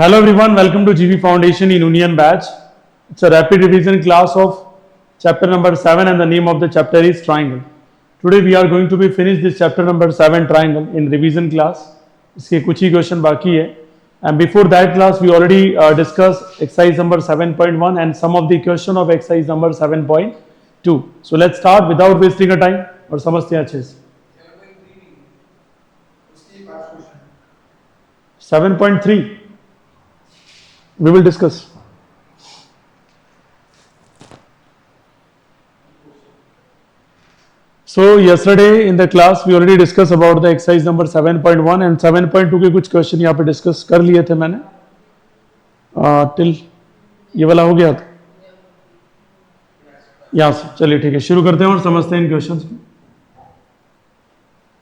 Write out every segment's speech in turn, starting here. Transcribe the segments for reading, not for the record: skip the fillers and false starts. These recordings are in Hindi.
Hello everyone, welcome to GV Foundation in Union Batch. It's a rapid revision class of chapter number 7 and the name of the chapter is Triangle. Today we are going to be finish this chapter number 7 Triangle in revision class. इसके कुछ ही क्वेश्चन बाकी है. And before that class we already discussed exercise number 7.1 and some of the question of exercise number 7.2. So let's start without wasting a time और समझते हैं अच्छे से. 7.3 we will discuss. So yesterday in the class we already discussed about the exercise number 7.1 and 7.2 के कुछ क्वेश्चन यहाँ पे डिस्कस कर लिए थे मैंने टिल ये वाला हो गया था यहाँ से. चलिए ठीक है, शुरू करते हैं और समझते हैं इन क्वेश्चंस को.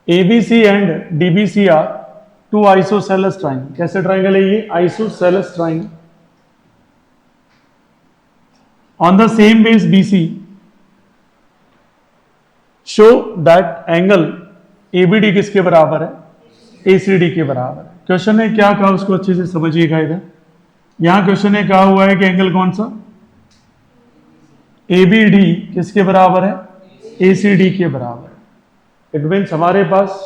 ABC and DBC are two isosceles triangle. कैसे ट्राइंगल है ये? Isosceles triangle. On the same base BC, show that angle ABD किसके बराबर है? ACD के बराबर है. क्वेश्चन ने क्या कहा उसको अच्छे से समझिएगा. इधर यहां क्वेश्चन ने कहा हुआ है कि एंगल कौन सा? ABD किसके बराबर है? ACD के बराबर है. इट मीन्स हमारे पास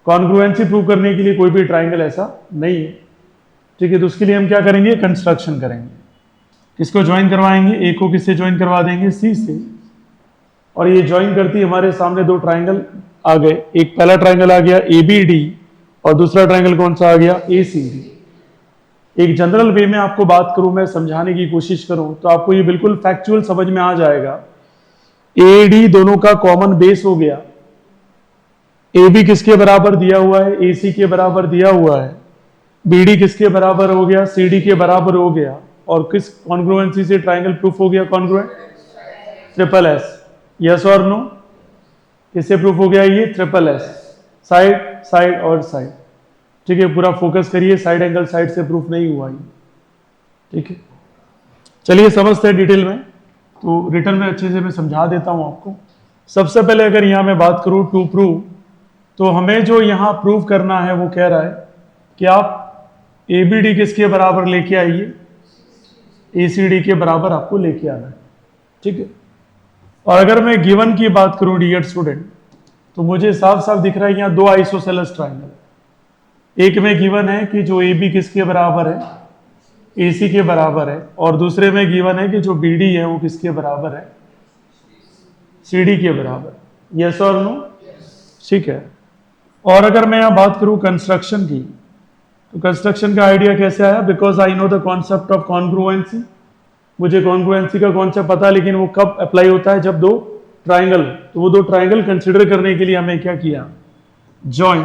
कॉन्ग्रुएंसी प्रूव करने के लिए कोई भी ट्राइंगल ऐसा नहीं है. ठीक है, तो उसके लिए हम क्या करेंगे? कंस्ट्रक्शन करेंगे. किसको ज्वाइन करवाएंगे? ए को किससे ज्वाइन करवा देंगे? सी से. और ये ज्वाइन करती हमारे सामने दो ट्राइंगल आ गए. एक पहला ट्राइंगल आ गया ABD और दूसरा ट्राइंगल कौन सा आ गया? ACD. एक जनरल वे में आपको बात करूं, मैं समझाने की कोशिश करूं तो आपको ये बिल्कुल फैक्चुअल समझ में आ जाएगा. AD दोनों का कॉमन बेस हो गया. AB किसके बराबर दिया हुआ है? AC के बराबर दिया हुआ है. BD किसके बराबर हो गया? CD के बराबर हो गया. और किस कॉन्ग्रुएंसी से ट्राइंगल प्रूफ हो गया? Congruent triple S. यस और नो? किससे प्रूफ हो गया ये? Triple S. साइड साइड और साइड. ठीक है, पूरा फोकस करिए. साइड एंगल साइड से प्रूफ नहीं हुआ ये. ठीक है, चलिए समझते हैं डिटेल में. तो रिटर्न में अच्छे से मैं समझा देता हूं आपको. सबसे पहले अगर यहां मैं बात करूं टू प्रूव, तो हमें जो यहां प्रूव करना है वो कह रहा है कि आप ABD किसके बराबर लेके आइए? ACD के बराबर आपको लेके आना है. ठीक है, और अगर मैं गिवन की बात करूं डियर स्टूडेंट, तो मुझे साफ साफ दिख रहा है यहां दो आइसोसेलेस ट्राइंगल. एक में गिवन है कि जो AB किसके बराबर है? AC के बराबर है. और दूसरे में गिवन है कि जो BD है वो किसके बराबर है? CD के बराबर. यस और नो? ठीक है. और अगर मैं यहां बात करूं कंस्ट्रक्शन की, तो कंस्ट्रक्शन का आइडिया कैसे आया? Because I know the concept of congruency. मुझे कॉन्ग्रुएंसी का कॉन्सेप्ट पता है, लेकिन वो कब अप्लाई होता है? जब दो ट्राइंगल. तो वो दो ट्राइंगल कंसीडर करने के लिए हमें क्या किया? Join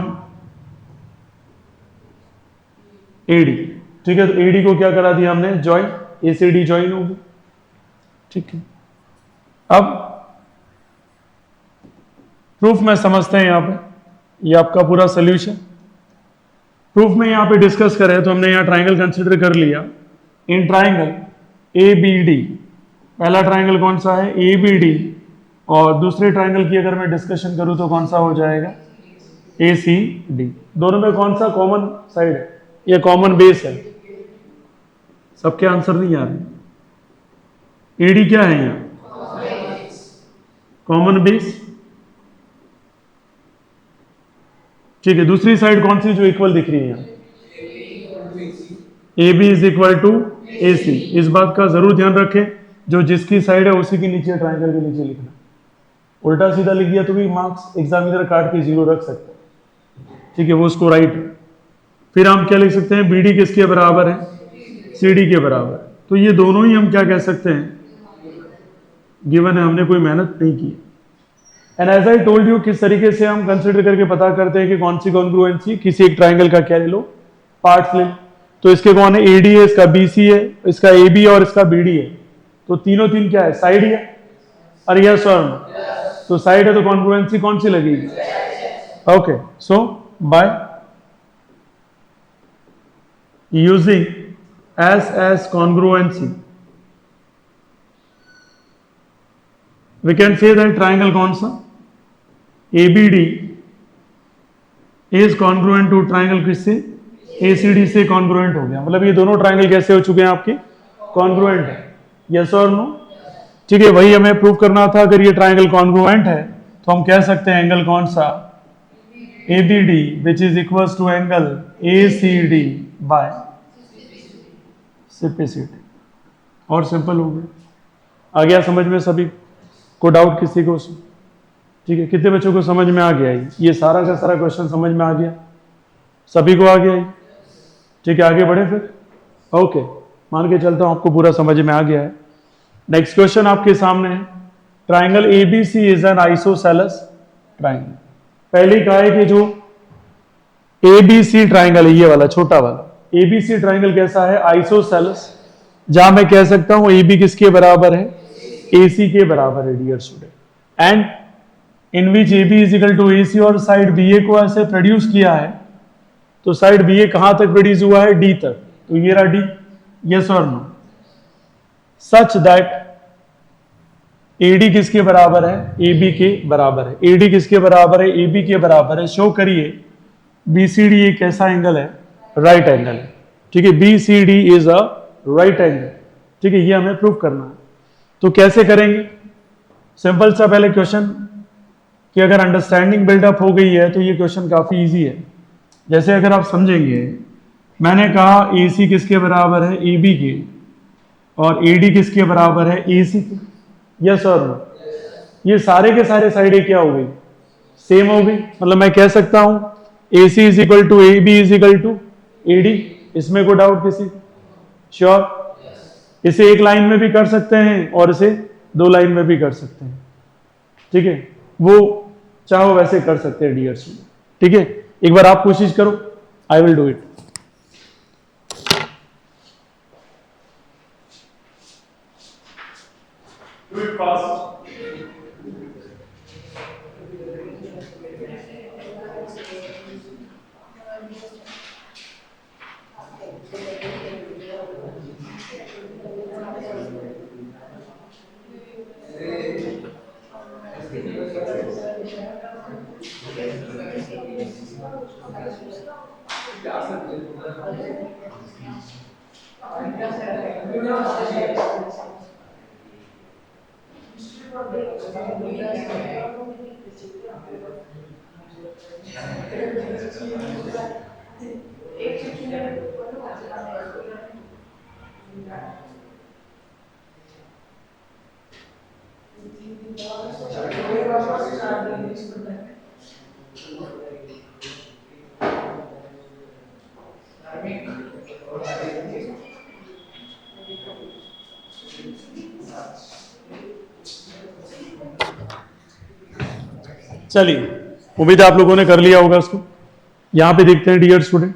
AD. ठीक है, तो AD को क्या करा दिया हमने? जॉइन. ACD जॉइन होगी. ठीक है, अब प्रूफ में समझते हैं. यहां पे ये आपका पूरा सोल्यूशन. प्रूफ में यहां पे डिस्कस करें तो हमने यहां ट्राइंगल कंसीडर कर लिया. इन ट्राइंगल ABD, पहला ट्राइंगल कौन सा है? ABD. और दूसरे ट्राइंगल की अगर मैं डिस्कशन करूं तो कौन सा हो जाएगा? ACD. दोनों में कौन सा कॉमन साइड है? ये कॉमन बेस है. सबके आंसर नहीं आ रहे. AD क्या है यहां? Common base. ठीक है, दूसरी साइड कौन सी जो इक्वल दिख रही है यहां? AB is equal to AC. इस बात का जरूर ध्यान रखें, जो जिसकी साइड है उसी के नीचे ट्राइंगल के नीचे लिखना. उल्टा सीधा लिख दिया तो भी मार्क्स एग्जामिनर काट के 0 रख सकते हैं. ठीक है, वो उसको राइट. फिर हम क्या लिख सकते हैं? BD किसके बराबर है? CD के बराबर. तो ये दोनों ही हम क्या कह सकते हैं? गिवन है, हमने कोई मेहनत नहीं की. And as I told you, किस तरीके से हम कंसिडर करके पता करते हैं कि कौन सी कॉन्ग्रुएंसी. किसी एक ट्राइंगल का क्या ले लो? पार्ट्स ले लो. तो इसके कौन है? AD है, इसका BC है, इसका AB और इसका BD है. तो तीनों तीन क्या है? साइड है. अरे यस और नो? तो साइड है तो कॉन्ग्रुएंसी कौन सी लगेगी? Okay, so by using as congruency we can say that triangle कौन सा? ABD is congruent to triangle किससे? ACD से कॉन्ग्रुएंट हो गया, मतलब ये दोनों ट्राइंगल कैसे हो चुके हैं आपके, कॉन्ग्रुएंट है, यस और नो। ठीक है, वही हमें प्रूव करना था। अगर ये ट्राइंगल कॉन्ग्रुएंट है तो हम कह सकते हैं एंगल कौन सा, ABD which is equals to angle ACD by capacity. और सिंपल हो गया। आ गया समझ में सभी को, डाउट किसी को? ठीक है, कितने बच्चों को समझ में आ गया? ये सारा का सारा क्वेश्चन समझ में आ गया, सभी को आ गया? ठीक है, आगे बढ़े फिर। ओके, मान के चलता हूं आपको पूरा समझ में आ गया है। नेक्स्ट क्वेश्चन आपके सामने है, triangle ABC is an isosceles triangle. पहले कहा है कि जो ABC ट्राइंगल है, ये वाला छोटा वाला ABC ट्राइंगल कैसा है, आइसोसेलेस, जहां मैं कह सकता हूं AB किसके बराबर है, AC के बराबर है dear student, and in which AB is equal to AC, और साइड BA को ऐसे प्रोड्यूस किया है, तो साइड BA कहां तक प्रोड्यूस हुआ है, D तक, तो ये रहा D, यस और नो, सच दैट AD किसके बराबर है, AB के बराबर है। AD किसके बराबर है, AB के बराबर है। शो करिए BCD एक ऐसा एंगल है, राइट एंगल है। ठीक है, BCD is a right angle. ठीक है, ये हमें प्रूव करना है। तो कैसे करेंगे? सिंपल सा पहले क्वेश्चन कि अगर अंडरस्टैंडिंग बिल्डअप हो गई है तो ये क्वेश्चन काफी इजी है। जैसे अगर आप समझेंगे, मैंने कहा AC किसके बराबर है, AB के, और AD किसके बराबर है, AC के, यस और नो। ये सारे के सारे साइडें क्या हो गई, सेम हो गई। मतलब मैं कह सकता हूं AC is equal to AB is equal to AD, इसमें कोई डाउट किसी? श्योर। इसे एक लाइन में भी कर सकते हैं और इसे दो लाइन में भी कर सकते हैं। ठीक है, वो चाहो वैसे कर सकते हैं डियर स्टूडेंट। ठीक है, एक बार आप कोशिश करो, I will do it. Do it fast. चलिए, उम्मीद है आप लोगों ने कर लिया होगा उसको। यहां पे देखते हैं डियर स्टूडेंट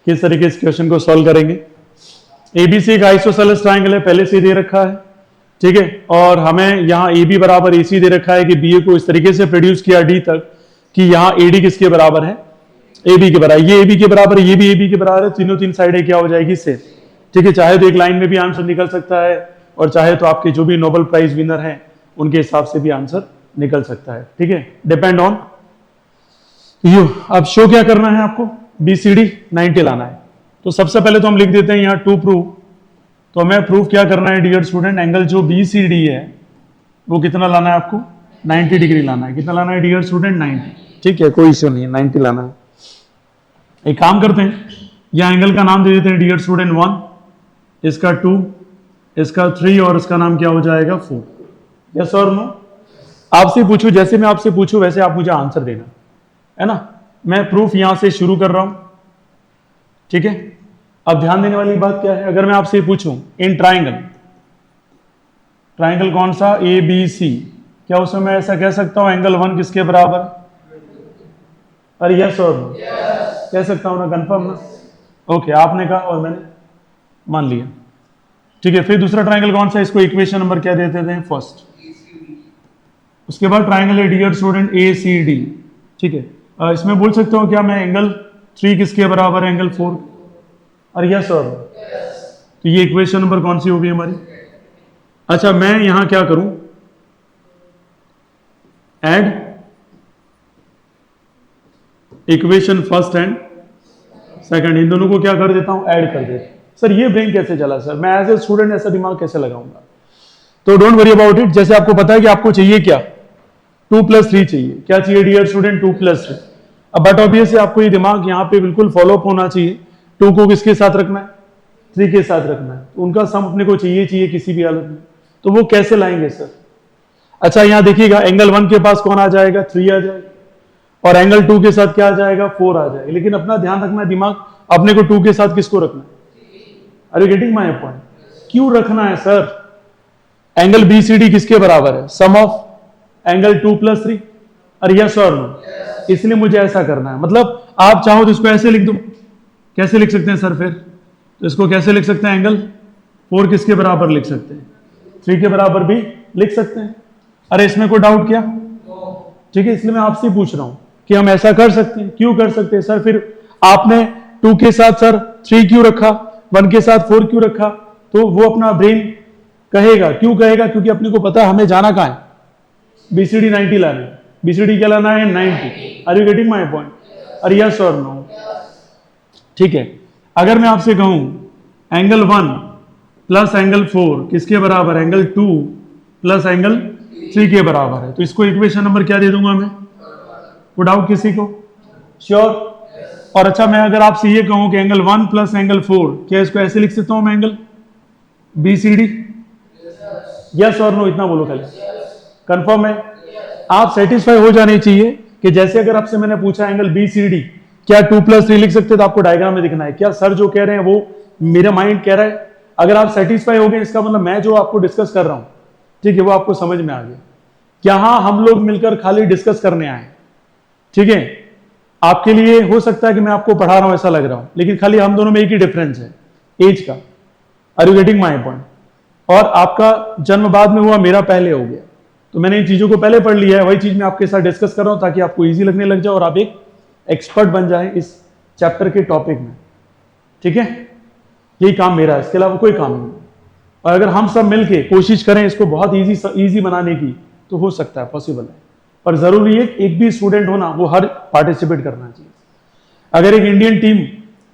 किस तरीके से क्वेश्चन को सॉल्व करेंगे। ABC एक आइसोसेलेस ट्राइंगल है, पहले से दे रखा है। ठीक है, और हमें यहाँ AB बराबर AC दे रखा है कि BA को इस तरीके से प्रोड्यूस किया D तक कि यहाँ AD किसके बराबर है, AB के बराबर। ये AB के बराबर है, ये भी AB के बराबर है, तीनों तीन साइडें क्या हो जाएगी, सेम। ठीक है, चाहे तो एक लाइन में भी आंसर निकल सकता है, और चाहे तो आपके जो भी नोबेल प्राइज विनर हैं उनके हिसाब से भी आंसर निकल सकता है। ठीक है, डिपेंड ऑन यू। अब शो क्या करना है आपको, BCD 90 लाना है। तो सबसे पहले तो हम लिख देते हैं यहाँ टू प्रूव। तो हमें प्रूफ क्या करना है डियर स्टूडेंट, एंगल जो BCD है वो कितना लाना है आपको, 90 डिग्री लाना है। कितना लाना है डियर स्टूडेंट, 90। ठीक है, कोई इश्यू नहीं है, 90 लाना है। एक काम करते हैं, यहाँ एंगल का नाम दे देते हैं डियर स्टूडेंट 1, इसका 2, इसका 3, और इसका नाम क्या हो जाएगा, 4। यस और नो? आपसे पूछूं, जैसे मैं आपसे पूछूं वैसे आप मुझे आंसर देना है ना। मैं प्रूफ यहां से शुरू कर रहा हूं। ठीक है, अब ध्यान देने वाली बात क्या है, अगर मैं आपसे पूछूं इन ट्राइंगल, ट्राइंगल कौन सा, ABC, क्या उसमें मैं ऐसा कह सकता हूं एंगल 1 किसके बराबर? अरे यस और नो? कह सकता हूं ना, कंफर्म ना? ओके, आपने कहा और मैंने मान लिया। ठीक है, फिर दूसरा ट्राइंगल कौन सा, इसको इक्वेशन नंबर क्या देते थे, फर्स्ट। उसके बाद ट्राइंगल है डियर स्टूडेंट ACD। ठीक है, इसमें बोल सकता हूं क्या मैं, एंगल 3 किसके बराबर है, एंगल 4। अरे यस सर, तो ये इक्वेशन नंबर कौन सी होगी हमारी? अच्छा, मैं यहां क्या करूं, add equation first and second, इन दोनों को क्या कर देता हूं, ऐड कर देता हूं। सर ये ब्रेन कैसे चला सर, मैं एज ए स्टूडेंट ऐसा दिमाग कैसे लगाऊंगा? तो डोंट वरी अबाउट इट। जैसे आपको पता है कि आपको चाहिए क्या, 2+3 चाहिए। क्या चाहिए डियर स्टूडेंट, 2+3। अब बट ऑब्वियसली आपको ये दिमाग यहाँ पे बिल्कुल फॉलो अप होना चाहिए। 2 को किसके साथ रखना है, 3 के साथ रखना है। तो उनका सम अपने को चाहिए किसी भी हालत में। तो वो कैसे लाएंगे सर? अच्छा यहां देखिएगा, एंगल 1 के पास कौन आ जाएगा, 3 आ जाएगा, और एंगल 2 के साथ क्या आ जाएगा, 4 आ जाएगा। लेकिन अपना ध्यान रखना है, दिमाग अपने को 2 के साथ किसको रखना है? Are you getting my point? क्यों रखना है सर? एंगल BCD किसके बराबर है, सम ऑफ एंगल 2+3। अरे यस और नो? इसलिए मुझे ऐसा करना है। मतलब आप चाहो तो इसको ऐसे लिख दो। कैसे लिख सकते हैं सर फिर? तो इसको कैसे लिख सकते हैं, एंगल 4 किसके बराबर लिख सकते हैं, 3 के बराबर भी लिख सकते हैं। अरे इसमें कोई डाउट क्या? ठीक है, इसलिए मैं आपसे पूछ रहा हूं कि हम ऐसा कर सकते हैं। क्यों कर सकते हैं सर? फिर आपने 2 के साथ सर 3 क्यों रखा, 1 के साथ 4 क्यों रखा? तो वो अपना ब्रेन कहेगा, क्यों कहेगा? क्योंकि अपने को पता है हमें जाना कहां है, BCD 90 लाना है। BCD क्या लाना है, 90। Are you getting my point? अरे यस और नो? ठीक है, अगर मैं आपसे कहूं एंगल 1 प्लस एंगल 4 किसके बराबर, एंगल 2 प्लस एंगल 3 के बराबर है, तो इसको इक्वेशन नंबर क्या दे दूंगा मैं? वो डाउट किसी को? श्योर? और अच्छा मैं अगर आपसे ये कहूं कि एंगल 1 प्लस एंगल 4, क्या इसको ऐसे लिख सकता हूं मैं, एंगल BCD? यस और नो? इतना बोलो खाली, कंफर्म है? आप सेटिस्फाई हो जाने चाहिए कि जैसे अगर आपसे मैंने पूछा एंगल BCD क्या 2+3 लिख सकते, तो आपको डायग्राम में दिखना है। क्या सर जो कह रहे हैं वो मेरा माइंड कह रहा है? अगर आप सेटिस्फाई हो गए, इसका मतलब मैं जो आपको डिस्कस कर रहा हूं, ठीक है, वो आपको समझ में आ गया। यहां हम लोग मिलकर खाली डिस्कस करने आए, ठीक है। आपके लिए हो सकता है कि मैं आपको पढ़ा रहा हूं ऐसा लग रहा हूं, लेकिन खाली हम दोनों में एक ही डिफरेंस है, एज का। Are you getting my point? और आपका जन्म बाद में हुआ, मेरा पहले हो गया, तो मैंने इन चीजों को पहले पढ़ लिया है। वही चीज मैं आपके साथ डिस्कस कर रहा हूं ताकि आपको इजी लगने लग जाए और आप एक एक्सपर्ट बन जाए इस चैप्टर के टॉपिक में, ठीक है। यही काम मेरा है, इसके अलावा कोई काम नहीं। और अगर हम सब मिलके कोशिश करें इसको बहुत इजी बनाने की, तो हो सकता है, पॉसिबल है। पर जरूरी है एक भी स्टूडेंट होना, वो हर पार्टिसिपेट करना चाहिए। अगर एक इंडियन टीम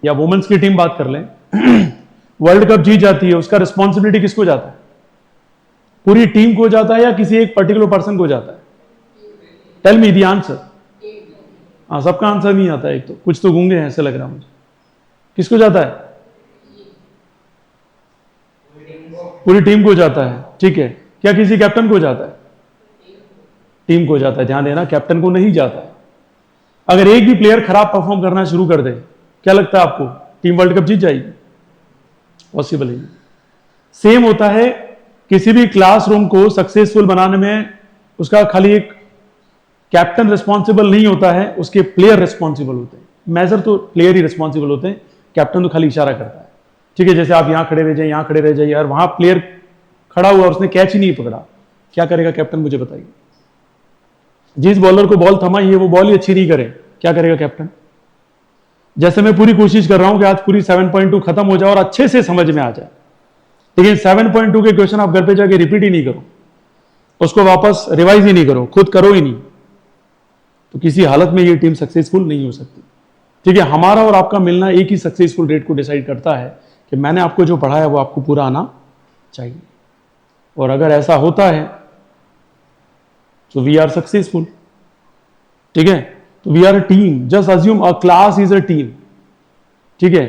या वुमेन्स की टीम बात कर लें, वर्ल्ड कप जीत जाती है, उसका रिस्पॉन्सिबिलिटी किसको जाता है? पूरी टीम को जाता है या किसी एक पर्टिकुलर पर्सन को जाता है? Tell me the answer. हाँ, सबका आंसर नहीं आता है, एक तो कुछ तो गूंगे हैं ऐसे लग रहा है मुझे। किसको जाता है? पूरी टीम को जाता है, ठीक है। क्या किसी कैप्टन को जाता है? टीम को जाता है। ध्यान देना, कैप्टन को नहीं जाता है। अगर एक भी प्लेयर खराब परफॉर्म करना शुरू कर दे, क्या लगता है आपको, टीम वर्ल्ड कप जीत जाएगी? पॉसिबल ही नहीं। सेम होता है, किसी भी क्लासरूम को सक्सेसफुल बनाने में उसका खाली एक कैप्टन रिस्पॉन्सिबल नहीं होता है, उसके प्लेयर रिस्पॉन्सिबल होते हैं। मेजर तो प्लेयर ही रिस्पॉन्सिबल होते हैं, कैप्टन तो खाली इशारा करता है, ठीक है। जैसे आप यहां खड़े रह जाइए, यहां खड़े रह जाइए, और वहां प्लेयर खड़ा हुआ, उसने कैच ही नहीं पकड़ा, क्या करेगा कैप्टन? मुझे बताइए। जिस बॉलर को बॉल थमाई है वो बॉल ही अच्छी नहीं करे, क्या करेगा कैप्टन? जैसे मैं पूरी कोशिश कर रहा हूं कि आज पूरी 7.2 खत्म हो जाए और अच्छे से समझ में आ जाए, लेकिन 7.2 के क्वेश्चन आप घर पे जाके रिपीट ही नहीं करो, उसको वापस रिवाइज ही नहीं करो, खुद करो ही नहीं, तो किसी हालत में ये टीम सक्सेसफुल नहीं हो सकती, ठीक है। हमारा और आपका मिलना एक ही सक्सेसफुल रेट को डिसाइड करता है कि मैंने आपको जो पढ़ाया वो आपको पूरा आना चाहिए, और अगर ऐसा होता है तो वी आर सक्सेसफुल, ठीक है। तो we are a team, just assume a class is a team, ठीक है।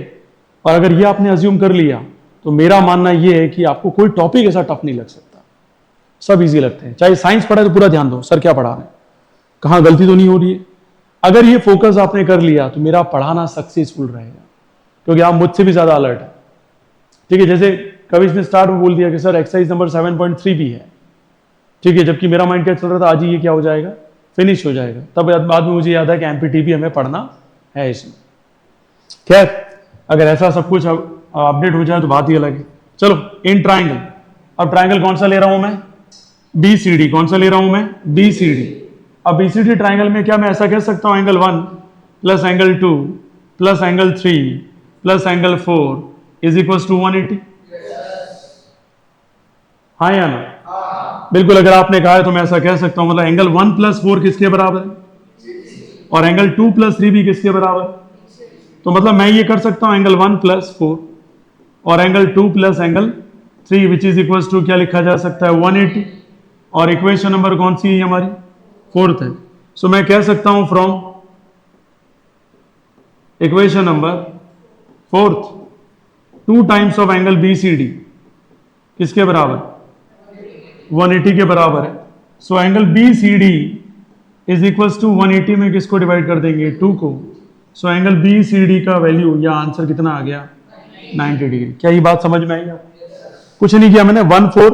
और अगर ये आपने अज्यूम कर लिया, तो मेरा मानना यह है कि आपको कोई टॉपिक ऐसा टफ नहीं लग सकता, सब इजी लगते हैं। चाहे साइंस पढ़ा है तो पूरा ध्यान दो, सर क्या पढ़ा रहे हैं, कहां गलती तो नहीं हो रही है। अगर ये फोकस आपने कर लिया तो मेरा पढ़ाना सक्सेसफुल रहेगा, क्योंकि आप मुझसे भी ज्यादा अलर्ट है, ठीक है। जैसे कभी इसने स्टार्ट में बोल दिया कि सर एक्सरसाइज नंबर 7.3 भी है, ठीक है, जबकि मेरा माइंड क्या चल रहा था, आज ही ये क्या हो जाएगा, फिनिश हो जाएगा। तब बाद में मुझे याद है कि एमपीटी भी हमें पढ़ना है इसमें। खैर, अगर ऐसा सब कुछ अपडेट हो जाए तो बात ही अलग है। चलो, इन ट्राइंगल, अब ट्राइंगल कौन सा ले रहा हूं मैं? BCD। कौन सा ले रहा हूं मैं? BCD। अब BCD ट्राइंगल में क्या मैं ऐसा कह सकता हूं, angle 1 plus angle 2 plus angle 3 plus angle 4 is equal to 180? हाँ या ना? बिल्कुल, अगर आपने कहा है तो मैं ऐसा कह सकता हूं, मतलब एंगल 1 प्लस 4 किसके बराबर है, और एंगल 2 प्लस 3 भी किसके बराबर? तो मतलब मैं ये कर सकता हूं एंगल 1 प्लस 4 और angle 2 plus angle 3 which is equal to क्या लिखा जा सकता है 180। और इक्वेशन नंबर कौन सी है हमारी, फोर्थ है। सो मैं कह सकता हूं from equation number fourth 2 times of angle B C D किसके बराबर, 180 के बराबर है। So angle B C D is equal to 180 में किसको डिवाइड कर देंगे, 2 को। So angle B C D का वैल्यू या आंसर कितना आ गया, 90 डिग्री। क्या ये बात समझ में आई आप? कुछ नहीं किया मैंने, 1 4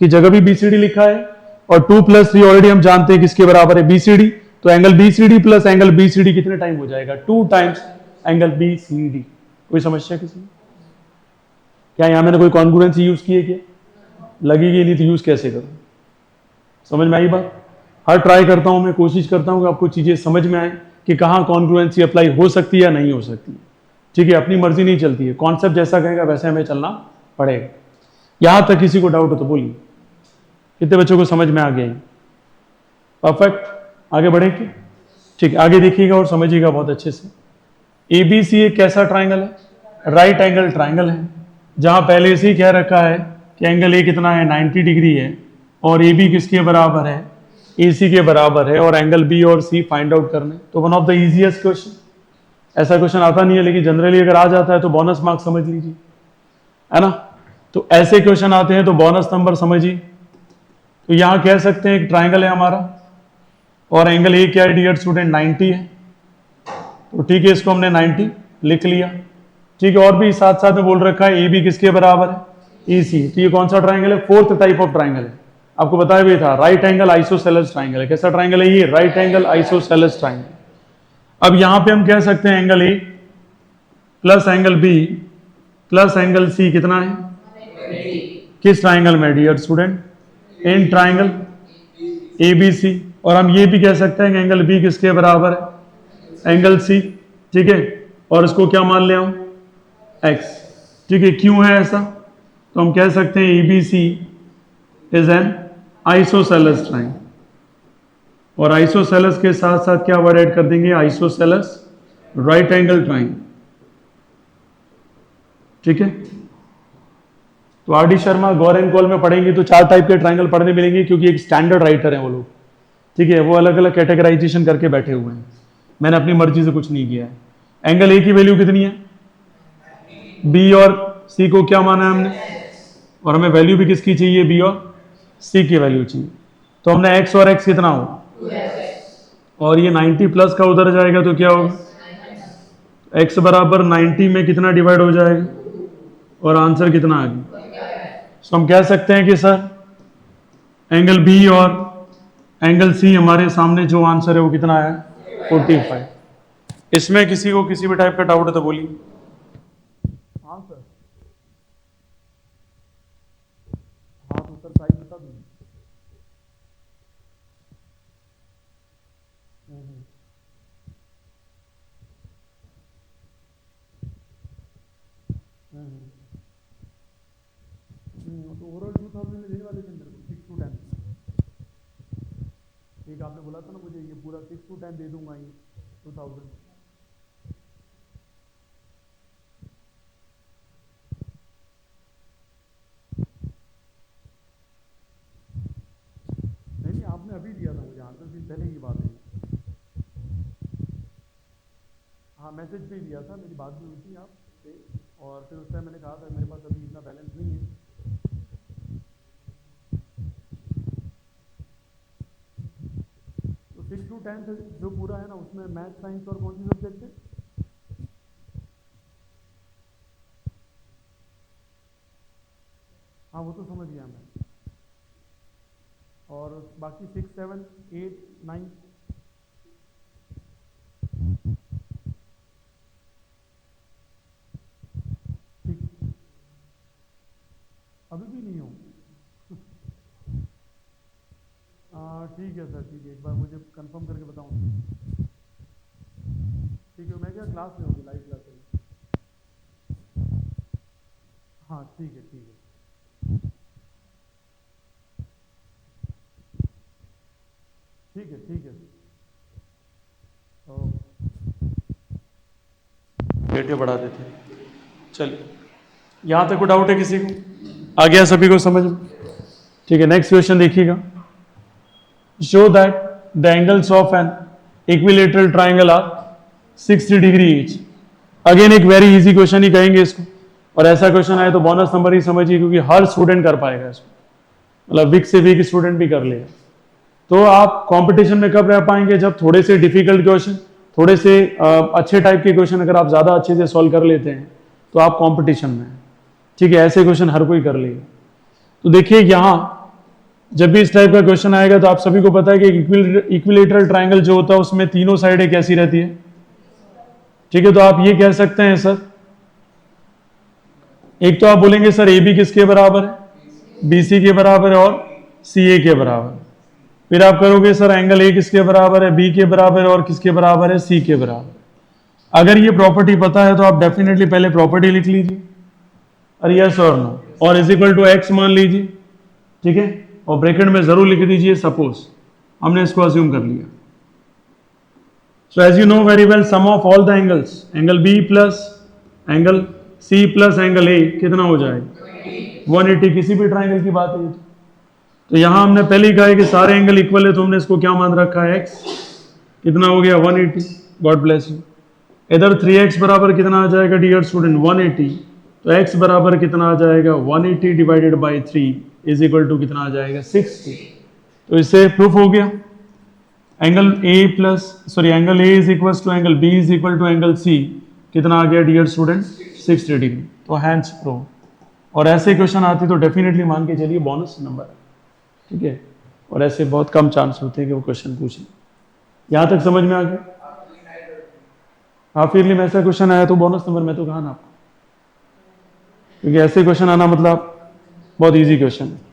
की जगह भी बीसीडी लिखा है और 2 प्लस 3 ऑलरेडी हम जानते हैं किसके बराबर है, बीसीडी। तो angle BCD plus angle BCD कितने टाइम हो जाएगा, 2 टाइम्स एंगल बीसीडी। कोई समस्या किसी में? क्या यहां मैंने कोई कॉन्ग्रुएंसी यूज की है क्या? लगेगी नहीं तो यूज कैसे करूं? समझ में आई बात? हर ट्राई करता हूं मैं, कोशिश करता हूं कि आपको चीजें समझ में आए कि कहां कॉन्ग्रुएंसी अप्लाई हो सकती है या नहीं हो सकती। ठीक है, अपनी मर्जी नहीं चलती है, कॉन्सेप्ट जैसा कहेगा वैसे हमें चलना पड़ेगा। यहां तक किसी को डाउट हो तो बोलिए। कितने बच्चों को समझ में आ गया? परफेक्ट, आगे बढ़े कि? ठीक, आगे देखिएगा और समझिएगा बहुत अच्छे से। एबीसी एक कैसा ट्राइंगल है, राइट एंगल ट्राइंगल है, जहां पहले से ही कह रखा है कि एंगल ए कितना है, 90 डिग्री है और ए बी किसके बराबर है, ए सी के बराबर है, और एंगल बी और सी फाइंड आउट करने। तो one of the easiest question. ऐसा क्वेश्चन आता नहीं है, लेकिन जनरली अगर आ जाता है तो बोनस मार्क समझ लीजिए, है ना। तो ऐसे क्वेश्चन आते हैं तो बोनस नंबर समझिए। तो यहां कह सकते हैं एक ट्राइंगल है हमारा और एंगल ए क्या है डियर स्टूडेंट, 90 है। तो ठीक है, इसको हमने 90 लिख लिया। ठीक है, और भी साथ साथ में बोल रखा है ए बी किसके बराबर है, ए सी। तो ये कौन सा ट्राइंगल है, फोर्थ टाइप ऑफ ट्राइंगल है। आपको बताया भी था, राइट एंगल आइसोसेलेस ट्राइंगल है। कैसा ट्राइंगल है ये, राइट एंगल आइसोसेलेस ट्राइंगल। अब यहां पे हम कह सकते हैं angle A plus angle B plus angle C कितना है, किस ट्राइंगल में dear student, in triangle A B C. और हम ये भी कह सकते हैं कि एंगल बी किसके बराबर है, एंगल सी। ठीक है, और इसको क्या मान ले हम, एक्स। ठीक है, क्यों है ऐसा, तो हम कह सकते हैं A B C is an isosceles triangle. और आइसोसेलेस के साथ साथ क्या वर्ड ऐड कर देंगे, आइसोसेलेस राइट एंगल ट्राइंगल। ठीक है, तो आर डी शर्मा गौर कॉल में पढ़ेंगे तो 4 टाइप के ट्राइंगल पढ़ने मिलेंगे, क्योंकि एक स्टैंडर्ड राइटर है वो लोग। ठीक है, वो अलग अलग कैटेगराइजेशन करके बैठे हुए हैं, मैंने अपनी मर्जी से कुछ नहीं किया है। एंगल ए की वैल्यू कितनी है, बी और सी को क्या माना है हमने, और हमें वैल्यू भी किसकी चाहिए, बी और सी की वैल्यू चाहिए। तो हमने एक्स और एक्स कितना हो, और ये 90 प्लस का उधर जाएगा तो क्या होगा, एक्स बराबर 90 में कितना डिवाइड हो जाएगा, और आंसर कितना आ गया। तो हम कह सकते हैं कि सर एंगल बी और एंगल सी हमारे सामने जो आंसर है वो कितना है, 45। इसमें किसी को किसी भी टाइप का डाउट है तो बोलिए। हाँ सर, हाँ तो सर साइज बता दूँ। तो ओवरऑल 2000 में देने वाले थे मेरे को 6 to 10। एक आपने बोला था ना मुझे ये पूरा 6 to 10 दे दूंगा ये 2000। नहीं नहीं, आपने अभी दिया था मुझे आंसर, दिन पहले की बात है। हाँ मैसेज भी दिया था, मेरी बात भी हुई थी आपसे, और फिर उस टाइम मैंने कहा था मेरे पास अभी इतना बैलेंस नहीं है। तो 6 to 10 जो पूरा है ना, उसमें मैथ साइंस और कौन सी सब्जेक्ट है, हाँ वो तो समझ गया मैं। और बाकी 6 7 8 9 ठीक, अभी भी नहीं हो। ठीक है सर, ठीक है, एक बार मुझे कंफर्म करके बताऊँ। ठीक है, मैं क्या क्लास में होगी, लाइव क्लास है। हाँ ठीक है, ठीक है, ठीक है, ठीक है। ओके। बेटे बढ़ा देते हैं। चलिए, यहाँ तक कोई डाउट है किसी को? आ गया सभी को समझ में? ठीक है, नेक्स्ट क्वेश्चन देखिएगा। Show that the angles of an equilateral triangle are 60 degree each. Again एक वेरी इजी क्वेश्चन ही कहेंगे इसको, और ऐसा क्वेश्चन आए तो बोनस नंबर ही समझिए, क्योंकि हर स्टूडेंट कर पाएगा इसको, मतलब वीक से वीक स्टूडेंट भी कर लेगा। तो आप कंपटीशन में कब रह पाएंगे? जब थोड़े से डिफिकल्ट क्वेश्चन, थोड़े से अच्छे टाइप के क्वेश्चन अगर आप ज़्यादा अच्छे से सॉल्व कर लेते हैं तो आप कंपटीशन में हैं। ठीक है, ऐसे क्वेश्चन हर कोई कर लेगा। तो देखिए यहाँ जब भी इस टाइप का क्वेश्चन आएगा तो आप सभी को पता है कि इक्विलेटरल ट्राइंगल जो होता है उसमें तीनों साइडें कैसी रहती है? ठीक है, तो आप ये कह सकते हैं सर, एक तो आप बोलेंगे सर ए बी किसके बराबर है? बी सी के बराबर है और सी ए के बराबर। फिर आप करोगे सर एंगल ए किसके बराबर है? बी के बराबर है और किसके बराबर है? सी के बराबर। अगर ये प्रॉपर्टी पता है तो आप डेफिनेटली पहले प्रॉपर्टी लिख लीजिए, और यस और नो, और इज इक्वल टू एक्स मान लीजिए। ठीक है, और ब्रैकेट में जरूर लिख दीजिए सपोज, हमने इसको अज्यूम कर लिया। So as you know very well, sum of all the angles, angle B plus angle C plus angle A कितना हो जाएगा? 180। किसी भी ट्राइंगल की बात है तो यहां हमने पहले ही कहा है कि सारे एंगल इक्वल है, तो हमने इसको क्या मान रखा है? एक्स। कितना हो गया? 180। God bless you. इधर 3x बराबर कितना आ जाएगा डियर स्टूडेंट? 180। तो x बराबर कितना आ जाएगा? 180 divided by 3 is equal to कितना आ जाएगा? 60। तो इससे प्रूफ हो गया angle A is equal to angle B is equal to angle C. कितना आ गया डियर स्टूडेंट? 60 डिग्री। तो हैंस प्रूफ। और ऐसे क्वेश्चन आते तो डेफिनेटली मान के चलिए बोनस नंबर है। ठीक है, और ऐसे बहुत कम चांस होते हैं कि वो क्वेश्चन पूछें। यहां तक समझ में आ गया? हाफ ईयरली में ऐसा क्वेश्चन आया तो बोनस नंबर में तो कहा ना आपको, क्योंकि ऐसे क्वेश्चन आना मतलब बहुत इजी क्वेश्चन है।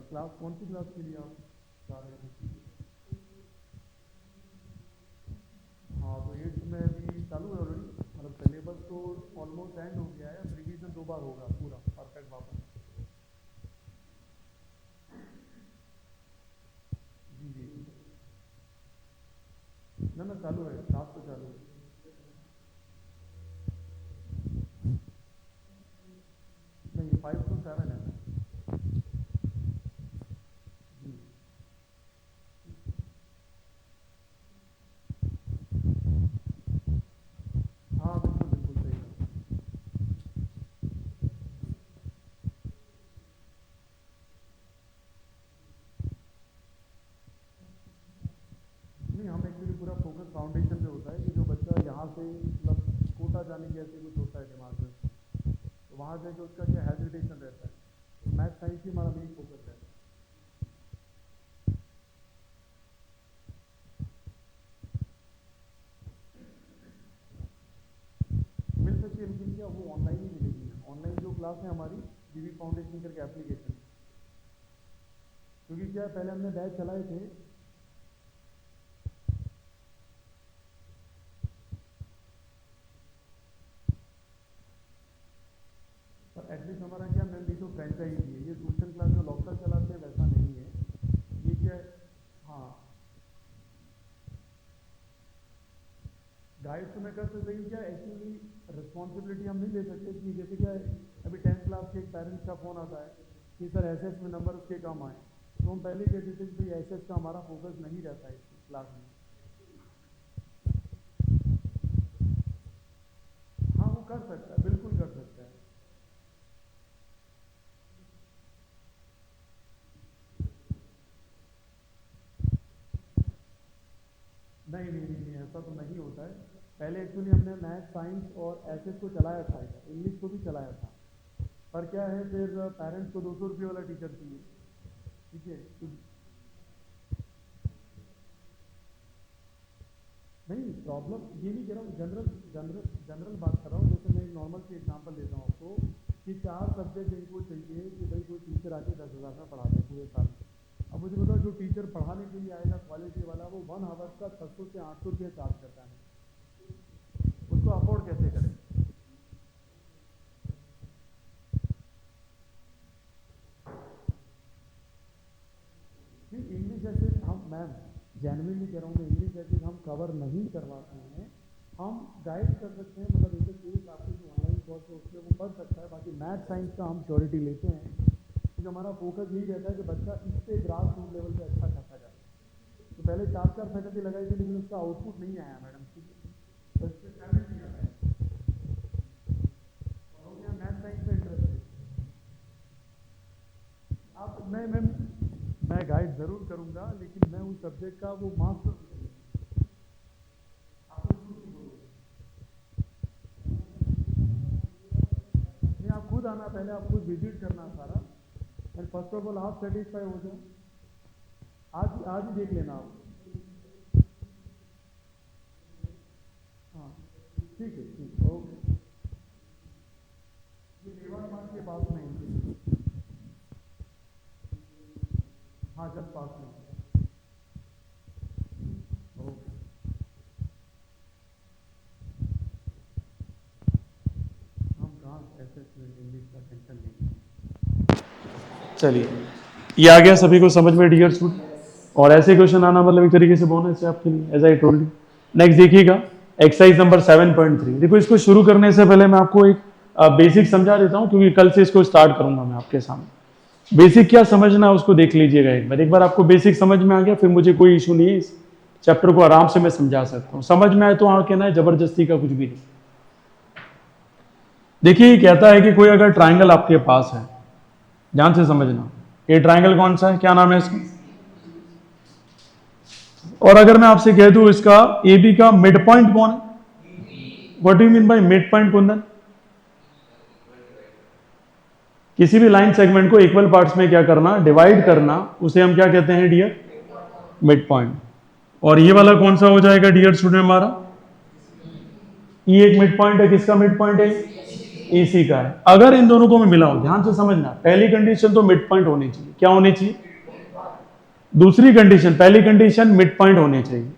क्लास कौन सी क्लास के लिए आप जा रहे थे? हाँ, तो 8th में अभी चालू है ऑलरेडी, मतलब सिलेबस तो ऑलमोस्ट एंड हो गया है। रिवीजन 2 बार होगा पूरा परफेक्ट वापस। जी जी, ना चालू है, क्लास तो चालू है। नहीं, 5 to 7 है। जी हाँ, बिल्कुल बिल्कुल सही है। नहीं, हम एक्चुअली पूरा फोकस फाउंडेशन पे होता है कि जो बच्चा यहाँ से मतलब कोटा जाने की ऐसे कुछ होता है दिमाग में, तो वहाँ जाके उसका क्या हेजिटेशन रहता है। मैथ साइंस ही हमारा मेन फोकस रहता है। मिल सकती है, लेकिन क्या वो ऑनलाइन ही मिलेगी? ऑनलाइन जो क्लास है हमारी डीवी फाउंडेशन करके एप्लीकेशन, क्योंकि क्या पहले हमने बैच चलाए थे। पर एटलीस्ट हमारा क्या मैम, ये तो फ्रेंचाइजी है, ये ट्यूशन क्लास जो लोकल चलाते हैं वैसा नहीं है। ये क्या है? हाँ, गाइड तो मैं कर सकता हूँ, क्या एक्चुअली रिस्पॉन्सिबिलिटी हम नहीं ले सकते कि जैसे क्या है, अभी 10th क्लास के एक पेरेंट्स का फ़ोन आता है कि सर एसएस में नंबर उसके कम आए, तो हम पहले कहते थे कि भाई एसएस का हमारा फोकस नहीं रहता है इस क्लास में। हाँ, वो कर सकता है, बिल्कुल कर सकता है। नहीं नहीं नहीं नहीं, ऐसा तो नहीं होता है। पहले एक्चुअली हमने मैथ साइंस और एसएस को चलाया था, इंग्लिश को भी चलाया था, पर क्या है फिर पेरेंट्स को 200 रुपये वाला टीचर चाहिए। ठीक है, तो नहीं, प्रॉब्लम ये नहीं कह रहा हूँ, जनरल जनरल जनरल बात कर रहा हूँ। जैसे मैं एक नॉर्मल सी एग्जांपल देता हूँ आपको कि 4 सब्जेक्ट इनको चाहिए कि भाई कोई टीचर आके 10,000 में पढ़ा दे पूरे साल। अब मुझे बताओ, जो टीचर पढ़ाने के लिए आएगा क्वालिटी वाला, वो 1 आवर का 700 से 800 रुपये चार्ज करता है, उसको अफोर्ड कैसे करें? इंग्लिश ऐसे हम, मैम जेन्युइनली कह रहा हूँ, इंग्लिश ऐसे हम कवर नहीं करवाते हैं, हम गाइड कर सकते हैं, मतलब एक आपके जो ऑनलाइन कोर्स है उसमें वो पढ़ सकता है, बाकी मैथ साइंस का हम श्योरिटी लेते हैं, क्योंकि हमारा फोकस यही रहता है कि बच्चा इससे ग्रास रूट लेवल पे अच्छा खासा जाए। तो पहले 4 फैकल्टी लगाई थी, लेकिन उसका आउटपुट नहीं आया मैडम, तो मैथ साइंस में इंटरेस्ट है आप, मैं गाइड जरूर करूंगा, लेकिन मैं उस सब्जेक्ट का वो मास्टर नहीं, आप खुद आना, पहले आप खुद विजिट करना सारा, एंड फर्स्ट ऑफ ऑल आप सेटिस्फाई हो जाओ, आज ही देख लेना आप। हाँ ठीक है, ठीक है, ओके। ये रेवाड़ मार्ग के पास में है, हाँ जब पास में, ओके। हम कहाँ ऐसे इंग्लिश का टेंशन नहीं। चलिए, ये आ गया सभी को समझ में डियर स्टूडेंट, और ऐसे क्वेश्चन आना मतलब एक तरीके से बोनस है आपके लिए, as I told you. Next देखिएगा, एक्सरसाइज नंबर 7.3। देखो, इसको शुरू करने से पहले मैं आपको एक बेसिक समझा देता हूँ, क्योंकि कल से इसको स्टार्ट करूंगा मैं आपके सामने। बेसिक क्या समझना है उसको देख लीजिएगा एक बार आपको बेसिक समझ में आ गया, फिर मुझे कोई इशू नहीं है, इस चैप्टर को आराम से मैं समझा सकता हूँ। समझ में आए तो हाँ कहना है, जबरदस्ती का कुछ भी नहीं। देखिए, ये कहता है कि कोई अगर ट्राइंगल आपके पास है, ध्यान से समझना, ये ट्राइंगल कौन सा है, क्या नाम है इसका, और अगर मैं आपसे कह दूं इसका ए बी का मिड पॉइंट कौन है, what do you mean by mid point Kundan? किसी भी लाइन सेगमेंट को इक्वल पार्ट्स में क्या करना, डिवाइड करना, उसे हम क्या कहते हैं डियर, मिड पॉइंट। और ये वाला कौन सा हो जाएगा डियर स्टूडेंट हमारा, ये एक मिड पॉइंट है, किसका मिड पॉइंट है, एसी का है। अगर इन दोनों को मैं मिलाऊं, ध्यान से समझना, पहली कंडीशन तो मिड पॉइंट होनी चाहिए, क्या होनी चाहिए, दूसरी कंडीशन, पहली कंडीशन मिड पॉइंट होनी चाहिए,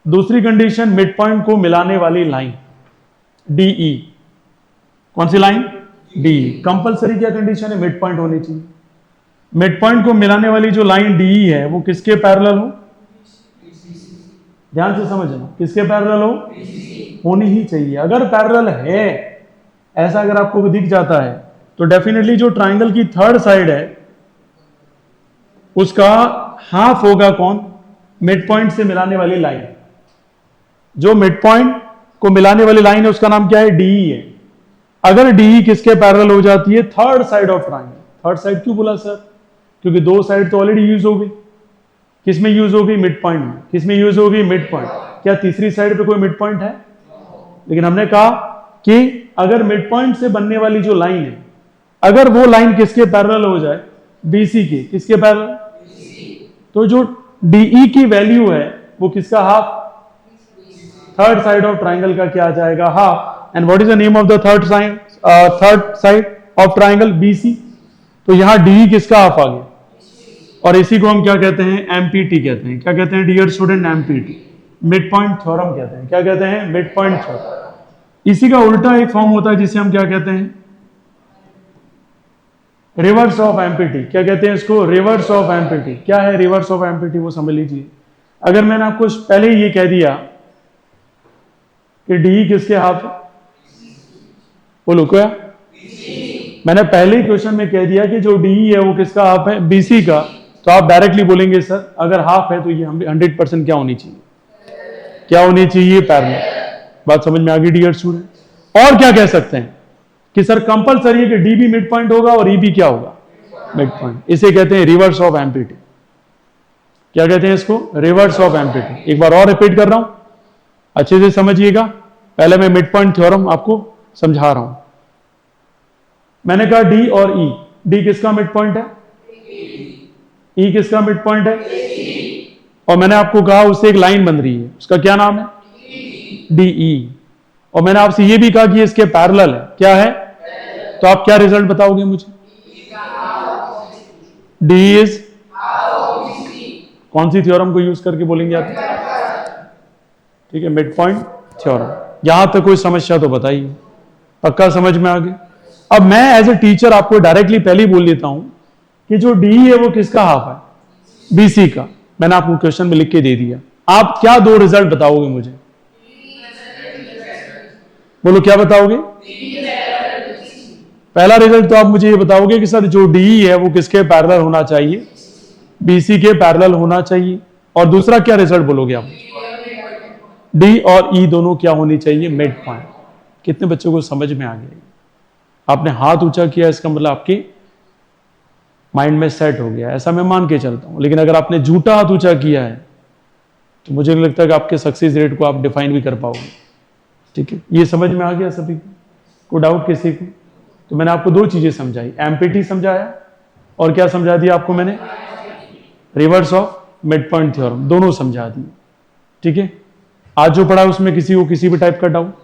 दूसरी कंडीशन मिड पॉइंट को मिलाने वाली लाइन डीई, कौन सी लाइन, डी। कंपलसरी क्या कंडीशन है, मिड पॉइंट होनी चाहिए। मिड पॉइंट को मिलाने वाली जो लाइन डी है वो किसके पैरेलल हो, ध्यान से समझना, किसके पैरेलल हो, होनी ही चाहिए। अगर पैरेलल है, ऐसा अगर आपको दिख जाता है, तो डेफिनेटली जो ट्राइंगल की थर्ड साइड है उसका हाफ होगा कौन, मिड पॉइंट से मिलाने वाली लाइन। जो मिड पॉइंट को मिलाने वाली लाइन है उसका नाम क्या है, डीई है। अगर डीई किसके पैरेलल हो जाती है, third side of triangle. Third side क्यों बोला सर, क्योंकि दो साइड तो ऑलरेडी यूज हो गई, किसमें यूज हो गई, मिड पॉइंट में। किसमें यूज हो गई, मिड पॉइंट। क्या तीसरी साइड पे कोई मिड पॉइंट है, लेकिन हमने कहा कि अगर मिड पॉइंट से बनने वाली जो लाइन है, अगर वो लाइन किसके पैरेलल हो जाए, बीसी के, किसके पैरेलल, तो जो डीई की वैल्यू है वो किसका, half, third side of triangle का क्या आ जाएगा, half. And what is the name of the third side of triangle, BC. तो यहां डीई किसका हाफ आ गया, और इसी को हम क्या कहते हैं, एमपीटी कहते हैं। क्या कहते हैं dear student, MPT, midpoint theorem कहते हैं। क्या कहते हैं, मिड पॉइंट थ्योरम। इसी का उल्टा एक फॉर्म होता है जिसे हम क्या कहते हैं, रिवर्स ऑफ एमपीटी। क्या कहते हैं इसको, रिवर्स ऑफ एमपीटी। क्या है रिवर्स ऑफ एमपीटी, वो समझ लीजिए। अगर मैंने आपको पहले ही ये कह दिया कि डी किसके हाफ है, बोलो क्या, मैंने पहले ही क्वेश्चन में कह दिया कि जो डी है वो किसका हाफ है, बीसी का। तो आप डायरेक्टली बोलेंगे सर अगर हाफ है तो ये 100% क्या होनी चाहिए, क्या होनी चाहिए, पैरेलल। बात समझ में आ गई डियर स्टूडेंट। और क्या कह सकते हैं कि सर कंपलसरी है कि डी भी मिड पॉइंट होगा और ई भी क्या होगा, मिड पॉइंट। इसे कहते हैं रिवर्स ऑफ एमपीटी। क्या कहते हैं इसको, रिवर्स ऑफ एमपीटी। एक बार और रिपीट कर रहा हूं, अच्छे से समझिएगा। पहले मैं मिड पॉइंट थ्योरम आपको समझा रहा हूं। मैंने कहा डी और ई, डी किसका मिड पॉइंट है, ई किसका मिड पॉइंट है, और मैंने आपको कहा उससे एक लाइन बन रही है, उसका क्या नाम है, डीई। और मैंने आपसे ये भी कहा कि इसके पैरेलल है, क्या है, तो आप क्या रिजल्ट बताओगे मुझे, डी इज कौन सी थ्योरम को यूज करके बोलेंगे आप? ठीक है, मिड पॉइंट थ्योरम। यहां तक कोई समस्या तो बताइए, पक्का समझ में आ गया? अब मैं एज ए टीचर आपको डायरेक्टली पहले ही बोल देता हूं कि जो डी है वो किसका हाफ है? बीसी का। मैंने आपको क्वेश्चन में लिख के दे दिया। आप क्या दो रिजल्ट बताओगे मुझे? बोलो क्या बताओगे? पहला रिजल्ट तो आप मुझे ये बताओगे कि सर जो डी है वो किसके पैरेलल होना चाहिए? बीसी के पैरेलल होना चाहिए। और दूसरा क्या रिजल्ट बोलोगे आप? डी और ई दोनों क्या होनी चाहिए? Mid point. कितने बच्चों को समझ में आ गया? आपने हाथ ऊंचा किया, इसका मतलब आपके माइंड में सेट हो गया, ऐसा मैं मान के चलता हूं। लेकिन अगर आपने झूठा हाथ ऊंचा किया है तो मुझे नहीं लगता कि आपके सक्सेस रेट को आप डिफाइन भी कर पाओगे। ठीक है, ये समझ में आ गया सभी को डाउट किसी को? तो मैंने आपको दो चीजें समझाई, एमपीटी समझाया और क्या समझा दिया आपको मैंने? Reverse of mid point theorem, दोनों समझा दिए। ठीक है, आज जो पढ़ा उसमें किसी को किसी भी टाइप का डाउट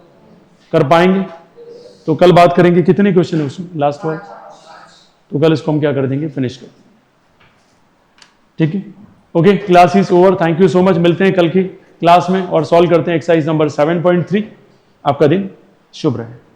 कर पाएंगे? तो कल बात करेंगे। कितने क्वेश्चन है उसमें? लास्ट वाला, तो कल इसको हम क्या कर देंगे? फिनिश कर देंगे। ठीक है, okay, class is over. Thank you so much. मिलते हैं कल की क्लास में और सॉल्व करते हैं एक्सरसाइज नंबर 7.3। आपका दिन शुभ रहे।